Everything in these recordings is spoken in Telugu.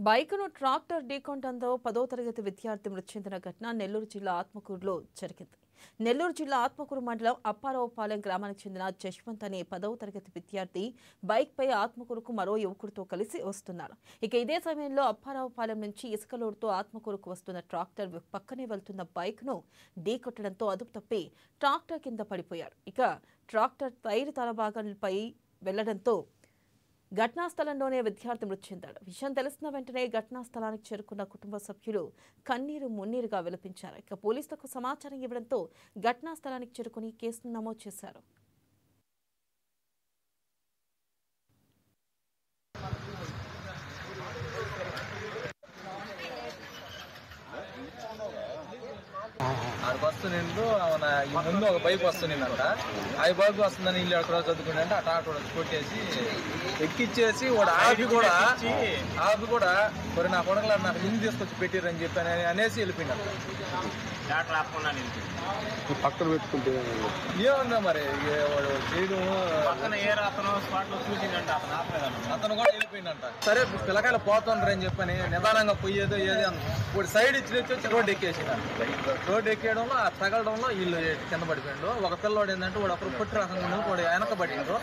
బైక్ను ట్రాక్టర్ ఢీకొనడంతో 10వ తరగతి విద్యార్థి మృతి చెందిన ఘటన నెల్లూరు జిల్లా ఆత్మకూరులో జరిగింది. నెల్లూరు జిల్లా ఆత్మకూరు మండలం అప్పారావుపాలెం గ్రామానికి చెందిన జశ్వంత్ అనే 10వ తరగతి విద్యార్థి బైక్పై ఆత్మకూరుకు మరో యువకుడితో కలిసి వస్తున్నారు. ఇక ఇదే సమయంలో అప్పారావుపాలెం నుంచి ఇసుక లోడుతో ఆత్మకూరుకు వస్తున్న ట్రాక్టర్ పక్కనే వెళ్తున్న బైక్ను ఢీకొట్టడంతో అదుపు తప్పి ట్రాక్టర్ కింద పడిపోయాడు. ఇక ట్రాక్టర్ టైర్ తలభాగంపై వెళ్లడంతో ఘటనా స్థలంలోనే విద్యార్థి మృతి చెందాడు. విషయం తెలిసిన వెంటనే ఘటనా స్థలానికి చేరుకున్న కుటుంబ సభ్యులు కన్నీరు మున్నీరుగా విలపించారు. ఇక పోలీసులకు సమాచారం ఇవ్వడంతో ఘటనా స్థలానికి చేరుకుని కేసును నమోదు చేశారు. ఆడికి వస్తుండు ఈ ముందు ఒక బైక్ వస్తుందంట. ఆ బైక్ వస్తుందని ఇల్లు ఎక్కడ చదువుకుంటే ఆ టాటో కొట్టేసి ఎక్కిచ్చేసి వాడు ఆపి కూడా మరి నా కొడకలు నాకు లింక్ తీసుకొచ్చి పెట్టిరని చెప్పి అనేసి వెళ్ళిపోయినాడు. పక్కన పెట్టుకుంటే ఏమన్నా మరి వాడు చేయడం అతను కూడా వెళ్ళిపోయిందంట. సరే పిల్లకాయలు పోతుండ్రు అని చెప్పని నిదానంగా పోయేదో ఏది ఇప్పుడు సైడ్ ఇచ్చి వచ్చి రోడ్డు ఎక్కేసిన రోడ్డు ఎక్కేయడంలో ఆ తగలడంలో వీళ్ళు కింద పడిపోయిండు. ఒక పిల్లవాడు ఏంటంటే వాడు అప్పుడు పుట్టి రకంగా వాడు వెనక పడిండు.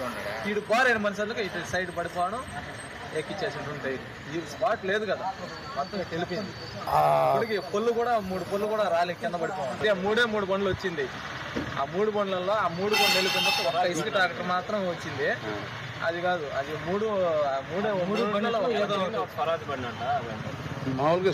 వీడు బారైన మనుషులకు ఇటు సైడ్ పడిపోవడం ఎక్కిచ్చేసిండు. ఉంటాయి ఈ స్పాట్ లేదు కదా, మొత్తం వెళ్ళిపోయింది. ఇప్పటికి పొల్లు కూడా 3 పొల్లు కూడా రాలే, కింద పడిపోవాలి. 3 బండ్లు వచ్చింది. ఆ 3 బండ్లలో ఆ 3 బండ్లు వెళ్ళిపోయిన ఒక ఇసుక ట్రాక్టర్ మాత్రం వచ్చింది. అది కాదు, అది మూడు బండ్లలో మామూలుగా